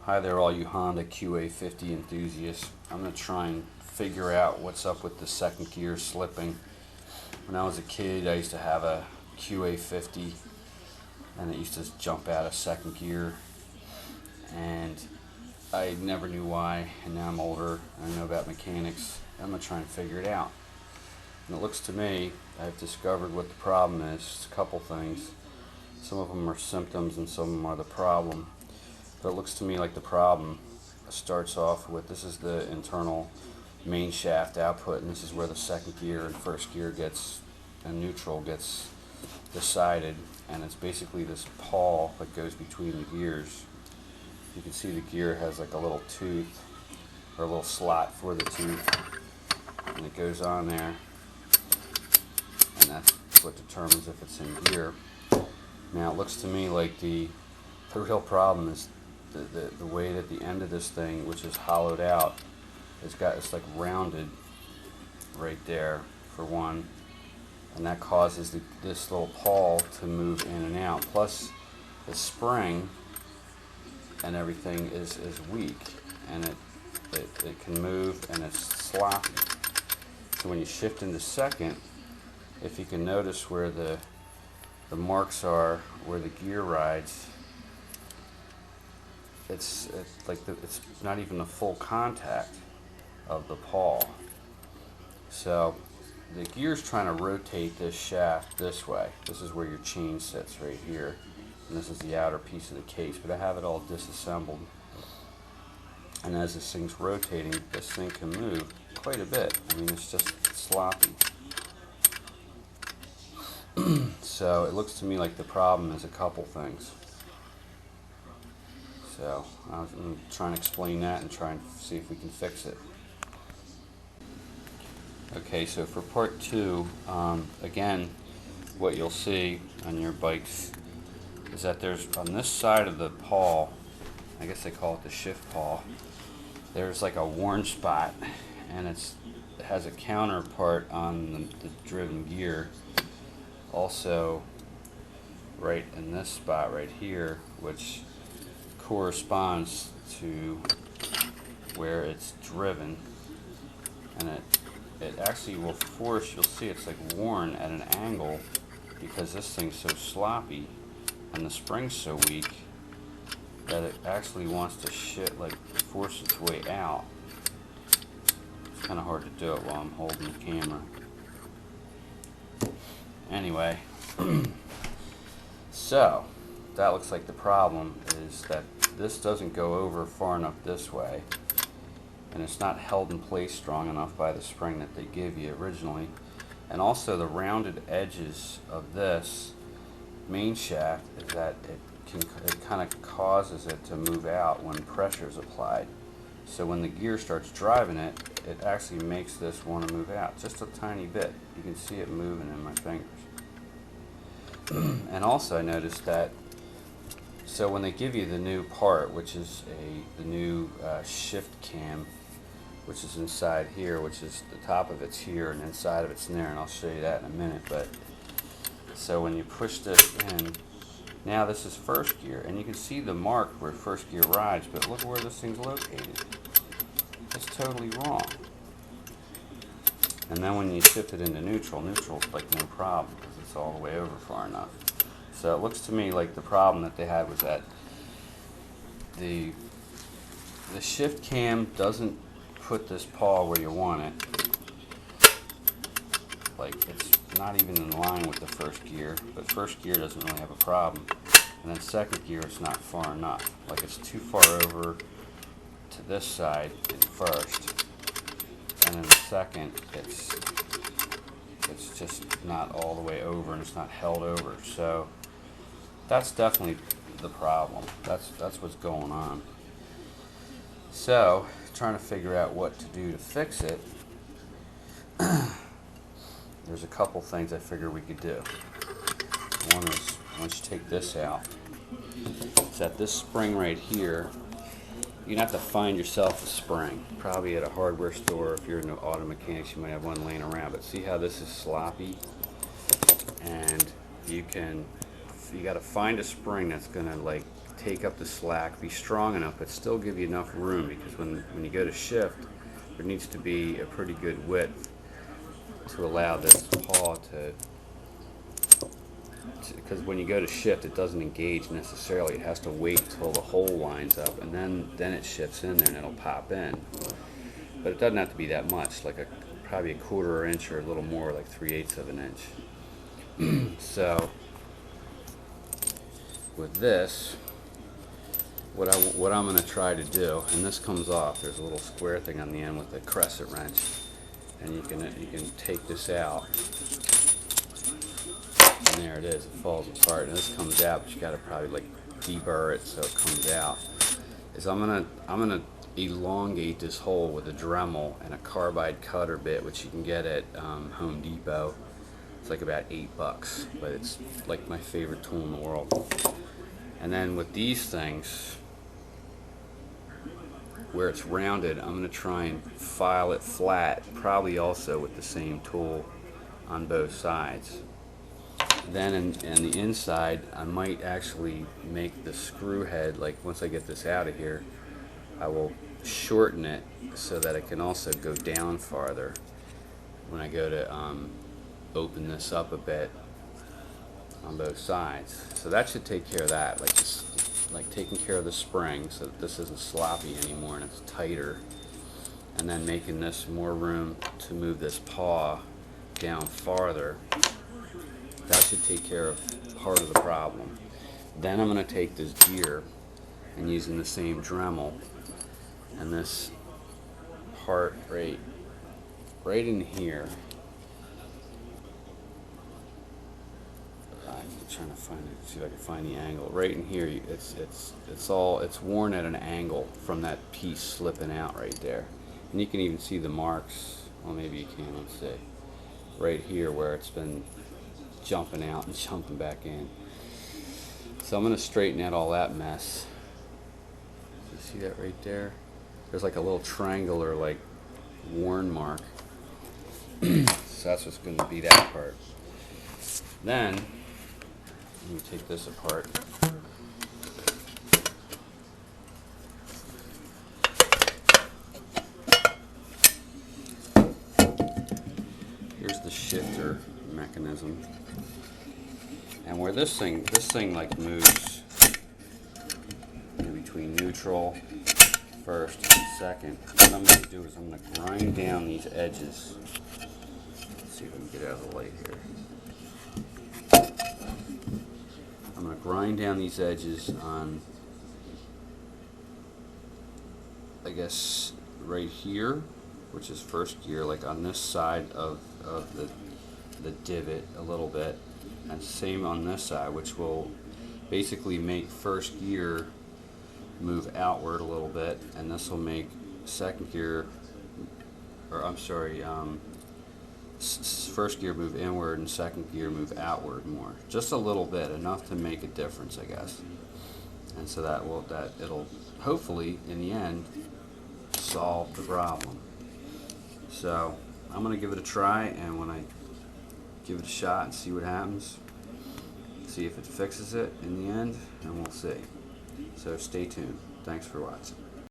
Hi there, all you Honda QA50 enthusiasts. I'm going to try and figure out what's up with the second gear slipping. When I was a kid, I used to have a QA50 and it used to jump out of second gear, and I never knew why, and now I'm older and I know about mechanics. I'm going to try and figure it out. And it looks to me, I've discovered what the problem is. It's a couple things. Some of them are symptoms and some of them are the problem. But it looks to me like the problem starts off with, this is the internal main shaft output, and this is where the second gear and first gear gets, and neutral gets decided, and it's basically this pawl that goes between the gears. You can see the gear has like a little tooth, or a little slot for the tooth, and it goes on there, and that's what determines if it's in gear. Now it looks to me like the real problem is the way that the end of this thing, which is hollowed out, it's like rounded right there for one, and that causes this little pawl to move in and out. Plus the spring and everything is weak, and it can move, and it's sloppy. So when you shift into second, if you can notice where the marks are where the gear rides, it's not even a full contact of the pawl. So the gear's trying to rotate this shaft this way. This is where your chain sits right here, and this is the outer piece of the case, but I have it all disassembled. And as this thing's rotating, this thing can move quite a bit. I mean, it's just sloppy. So it looks to me like the problem is a couple things. So I'm trying to explain that and try and see if we can fix it. Okay, so for part two, again, what you'll see on your bikes is that there's, on this side of the pawl, I guess they call it the shift pawl, there's like a worn spot, and it has a counterpart on the driven gear. Also, right in this spot right here, which corresponds to where it's driven, and it actually will force, you'll see it's like worn at an angle because this thing's so sloppy and the spring's so weak that it actually wants to force its way out. It's kind of hard to do it while I'm holding the camera. Anyway, so that looks like the problem is that this doesn't go over far enough this way, and it's not held in place strong enough by the spring that they give you originally. And also the rounded edges of this main shaft is that it kind of causes it to move out when pressure is applied. So when the gear starts driving it, it actually makes this want to move out just a tiny bit. You can see it moving in my fingers. And also I noticed that, so when they give you the new part, which is the new shift cam, which is inside here, which is the top of it's here and inside of it's in there, and I'll show you that in a minute. But so when you push this in, now this is first gear, and you can see the mark where first gear rides, but look where this thing's located. It's totally wrong. And then when you shift it into neutral's like no problem because it's all the way over far enough. So it looks to me like the problem that they had was that the shift cam doesn't put this pawl where you want it. Like, it's not even in line with the first gear, but first gear doesn't really have a problem. And then second gear, it's not far enough. Like, it's too far over to this side in first, and in the second, it's just not all the way over, and it's not held over. So that's definitely the problem. That's what's going on. So trying to figure out what to do to fix it. There's a couple things I figure we could do. One is, once you take this out, is that this spring right here, you're gonna have to find yourself a spring, probably at a hardware store. If you're in the auto mechanics, you might have one laying around. But see how this is sloppy, and you got to find a spring that's gonna like take up the slack, be strong enough, but still give you enough room, because when you go to shift, there needs to be a pretty good width to allow this paw to, because when you go to shift, it doesn't engage necessarily. It has to wait till the hole lines up, and then it shifts in there and it'll pop in. But it doesn't have to be that much, like probably a 1/4 inch or a little more, like 3/8 of an inch. So with this, what I'm going to try to do, and this comes off. There's a little square thing on the end with a crescent wrench, and you can take this out. And there it is. It falls apart, and this comes out. But you got to probably like deburr it so it comes out. Is I'm gonna elongate this hole with a Dremel and a carbide cutter bit, which you can get at Home Depot. It's like about $8, but it's like my favorite tool in the world. And then with these things, where it's rounded, I'm going to try and file it flat, probably also with the same tool on both sides. Then in the inside, I might actually make the screw head, like once I get this out of here, I will shorten it so that it can also go down farther when I go to open this up a bit on both sides. So that should take care of that, like taking care of the spring so that this isn't sloppy anymore and it's tighter, and then making this more room to move this paw down farther. That should take care of part of the problem. Then I'm going to take this gear and, using the same Dremel, and this part right in here, I'm trying to find it, see if I can find the angle. Right in here, it's worn at an angle from that piece slipping out right there, and you can even see the marks. Well, maybe you can. Let's see. Right here where it's been jumping out and jumping back in. So I'm going to straighten out all that mess. You see that right there? There's like a little triangular, like, worn mark. So that's what's going to be that part. Then let me take this apart. Here's the shifter mechanism, and where this thing like moves in between neutral first and second. What I'm going to do is I'm going to grind down these edges. Let's see if I can get out of the light here. I'm going to grind down these edges on, I guess, right here, which is first gear, like on this side of the divot a little bit, and same on this side, which will basically make first gear move outward a little bit, and this will make second gear, or I'm sorry, first gear move inward and second gear move outward more, just a little bit, enough to make a difference, I guess. And so it'll hopefully in the end solve the problem. So I'm going to give it a try, and when I give it a shot and see what happens, see if it fixes it in the end, and we'll see. So stay tuned. Thanks for watching.